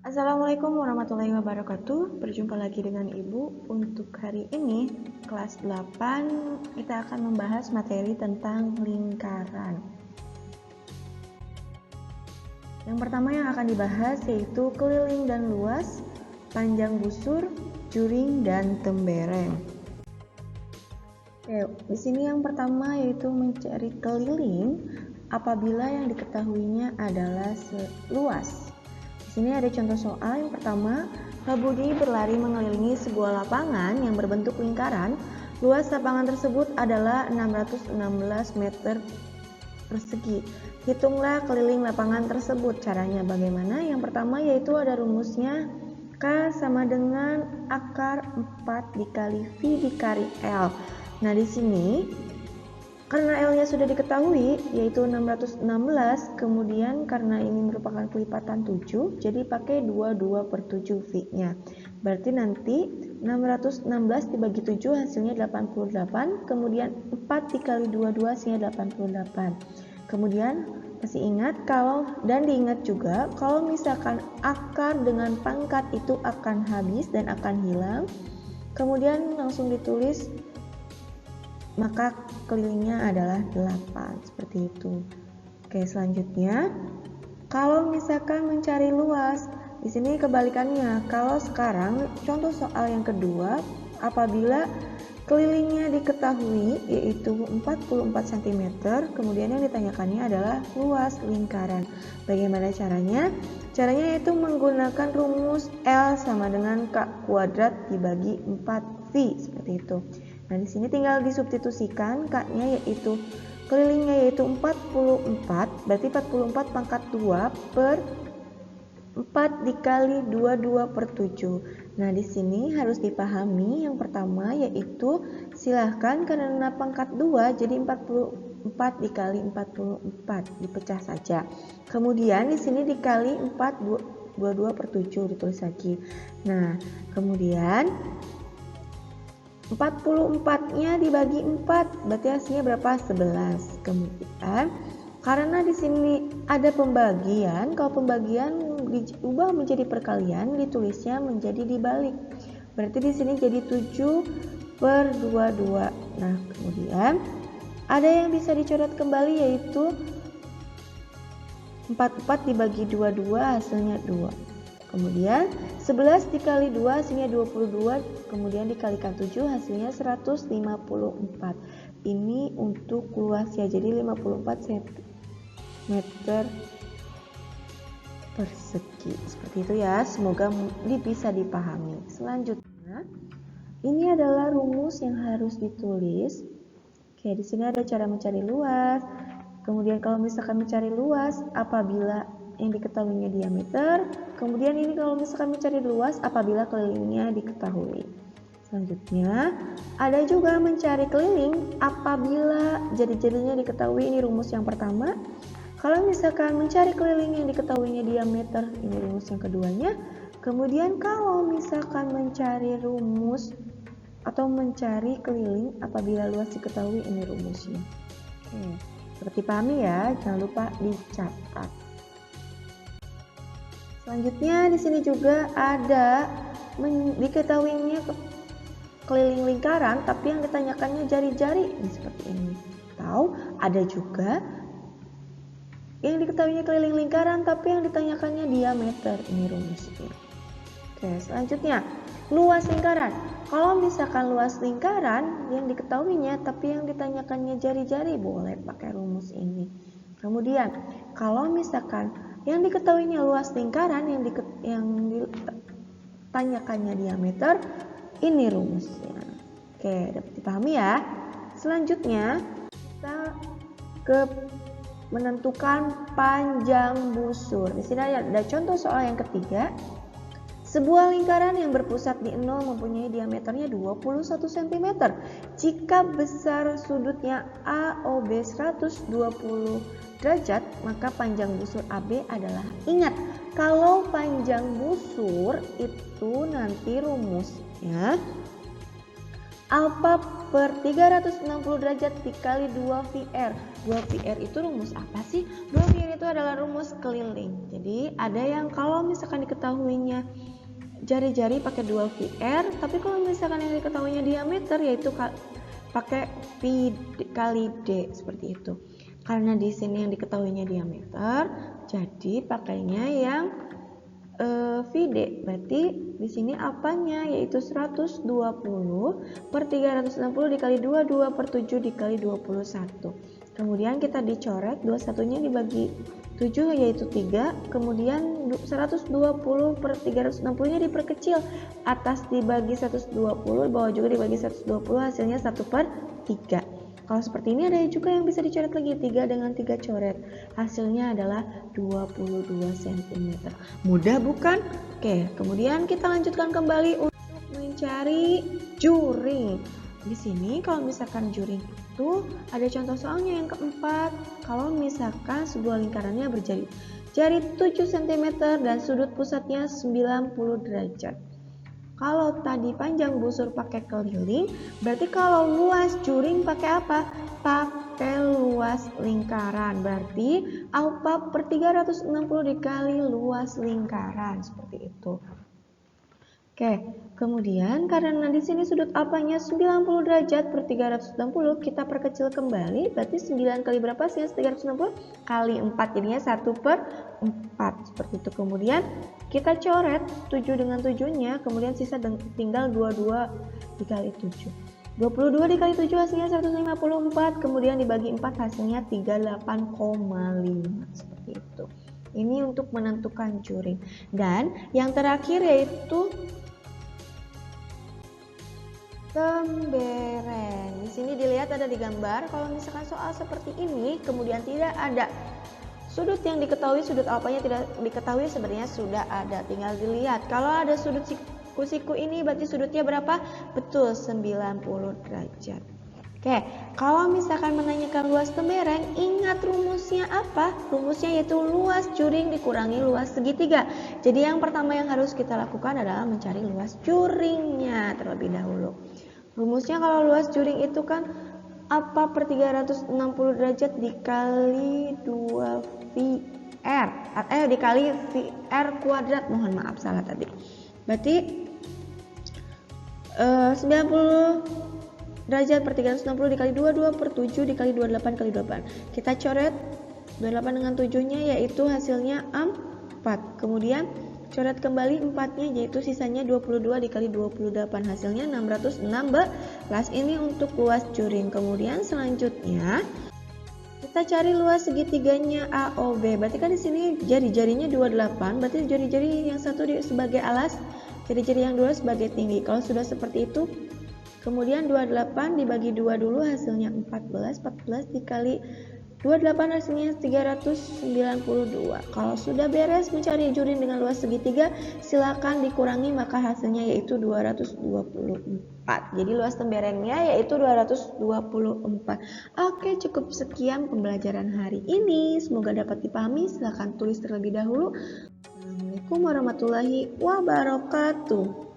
Assalamualaikum warahmatullahi wabarakatuh. Berjumpa lagi dengan Ibu. Untuk hari ini, kelas 8, kita akan membahas materi tentang lingkaran. Yang pertama yang akan dibahas yaitu keliling dan luas, panjang busur, juring, dan tembereng. Di sini yang pertama yaitu mencari keliling apabila yang diketahuinya adalah luas. Di sini ada contoh soal. Yang pertama, Pak Budi berlari mengelilingi sebuah lapangan yang berbentuk lingkaran. Luas lapangan tersebut adalah 616 meter persegi. Hitunglah keliling lapangan tersebut. Caranya bagaimana? Yang pertama yaitu ada rumusnya K sama dengan akar 4 dikali V dikali L. Nah, di sini karena L-nya sudah diketahui yaitu 616, kemudian karena ini merupakan kelipatan 7, jadi pakai 22/7 V-nya. Berarti nanti 616 dibagi 7 hasilnya 88, kemudian 4 dikali 22 hasilnya 88. Kemudian masih ingat dan diingat juga kalau misalkan akar dengan pangkat itu akan habis dan akan hilang, kemudian langsung ditulis maka kelilingnya adalah 8, seperti itu. Oke, selanjutnya kalau misalkan mencari luas, di sini kebalikannya. Kalau sekarang contoh soal yang kedua, apabila kelilingnya diketahui yaitu 44 cm, kemudian yang ditanyakannya adalah luas lingkaran. Bagaimana caranya? Caranya yaitu menggunakan rumus L sama dengan K kuadrat dibagi 4V, seperti itu. Nah, di sini tinggal disubstitusikan K-nya yaitu kelilingnya yaitu 44, berarti 44 pangkat 2 per 4 dikali 22/7. Nah, di sini harus dipahami yang pertama yaitu silahkan karena pangkat 2 jadi 44 dikali 44 dipecah saja. Kemudian di sini dikali 4 22/7 ditulis lagi. Nah, kemudian 44-nya dibagi 4, berarti hasilnya berapa? 11. Kemudian karena di sini ada pembagian, kalau pembagian diubah menjadi perkalian, ditulisnya menjadi dibalik. Berarti di sini jadi 7/22. Nah, kemudian ada yang bisa dicoret kembali yaitu 44 dibagi 22 hasilnya 2. Kemudian 11 dikali 2 hasilnya 22, kemudian dikalikan 7 hasilnya 154. Ini untuk luasnya, jadi 54 cm persegi. Seperti itu ya, semoga bisa dipahami. Selanjutnya, ini adalah rumus yang harus ditulis. Oke, di sini ada cara mencari luas. Kemudian kalau misalkan mencari luas apabila yang diketahuinya diameter, kemudian ini kalau misalkan mencari luas apabila kelilingnya diketahui. Selanjutnya ada juga mencari keliling apabila jari-jarinya diketahui, ini rumus yang pertama. Kalau misalkan mencari keliling yang diketahuinya diameter, ini rumus yang keduanya. Kemudian kalau misalkan mencari rumus atau mencari keliling apabila luas diketahui, ini rumusnya. Oke, seperti pahami ya, jangan lupa dicatat. Selanjutnya di sini juga ada diketahuinya keliling lingkaran tapi yang ditanyakannya jari-jari seperti ini. Atau ada juga yang diketahuinya keliling lingkaran tapi yang ditanyakannya diameter, ini rumusnya. Oke, selanjutnya luas lingkaran. Kalau misalkan luas lingkaran yang diketahuinya tapi yang ditanyakannya jari-jari, boleh pakai rumus ini. Kemudian kalau misalkan yang diketahuinya luas lingkaran, yang ditanyakannya diameter, ini rumusnya. Oke, dapat dipahami ya. Selanjutnya kita ke menentukan panjang busur. Di sini ada contoh soal yang ketiga. Sebuah lingkaran yang berpusat di 0 mempunyai diameternya 21 cm. Jika besar sudutnya AOB 120 derajat, maka panjang busur AB adalah, ingat, kalau panjang busur itu nanti rumusnya Alfa per 360 derajat dikali 2VR. 2VR itu rumus apa sih? 2VR itu adalah rumus keliling. Jadi ada yang kalau misalkan diketahuinya jari-jari pakai 2VR, tapi kalau misalkan yang diketahuinya diameter yaitu pakai V kali D seperti itu. Karena di sini yang diketahuinya diameter, jadi pakainya yang VD. Berarti di sini apanya yaitu 120 per 360 dikali 22 per 7 dikali 21. Kemudian kita dicoret 21-nya dibagi 7 yaitu 3. Kemudian 120 per 360-nya diperkecil. Atas dibagi 120, bawah juga dibagi 120, hasilnya 1 per 3. Kalau seperti ini ada juga yang bisa dicoret lagi, 3 dengan 3 coret. Hasilnya adalah 22 cm. Mudah bukan? Oke, kemudian kita lanjutkan kembali untuk mencari juring. Di sini kalau misalkan juring itu ada contoh soalnya yang keempat. Kalau misalkan sebuah lingkarannya berjari 7 cm dan sudut pusatnya 90 derajat. Kalau tadi panjang busur pakai keliling, berarti kalau luas juring pakai apa? Pakai luas lingkaran. Berarti alfa per 360 dikali luas lingkaran, seperti itu. Oke, kemudian karena di sini sudut apanya 90 derajat per 360, kita perkecil kembali, berarti 9 kali berapa sih 360? Kali 4, jadinya 1 per 4, seperti itu. Kemudian kita coret 7 dengan 7-nya, kemudian sisa tinggal 22 dikali 7. 22 dikali 7 hasilnya 154, kemudian dibagi 4 hasilnya 38,5, seperti itu. Ini untuk menentukan juring. Dan yang terakhir yaitu tembereng. Di sini dilihat ada di gambar. Kalau misalkan soal seperti ini, kemudian tidak ada sudut yang diketahui, sudut alfanya tidak diketahui, sebenarnya sudah ada. Tinggal dilihat. Kalau ada sudut siku-siku ini, berarti sudutnya berapa? Betul, 90 derajat. Oke, kalau misalkan menanyakan luas tembereng, ingat rumusnya apa? Rumusnya yaitu luas juring dikurangi luas segitiga. Jadi yang pertama yang harus kita lakukan adalah mencari luas juringnya terlebih dahulu. Rumusnya kalau luas juring itu kan apa per 360 derajat dikali 2VR. Dikali VR kuadrat. Mohon maaf salah tadi. Berarti 90 derajat per 360 dikali 22 per 7 dikali 28 kali 28. Kita coret 28 dengan 7-nya yaitu hasilnya 4. Kemudian coret kembali 4-nya yaitu sisanya 22 dikali 28, hasilnya 616. Ini untuk luas juring. Kemudian selanjutnya kita cari luas segitiganya AOB. Berarti kan di sini jari-jarinya 28, berarti jari-jari yang satu sebagai alas, jari-jari yang dua sebagai tinggi. Kalau sudah seperti itu, kemudian 28 dibagi 2 dulu hasilnya 14. 14 dikali 28 hasilnya 392. Kalau sudah beres mencari juring dengan luas segitiga, silakan dikurangi maka hasilnya yaitu 224. Jadi luas temberengnya yaitu 224. Oke, cukup sekian pembelajaran hari ini. Semoga dapat dipahami. Silakan tulis terlebih dahulu. Assalamualaikum warahmatullahi wabarakatuh.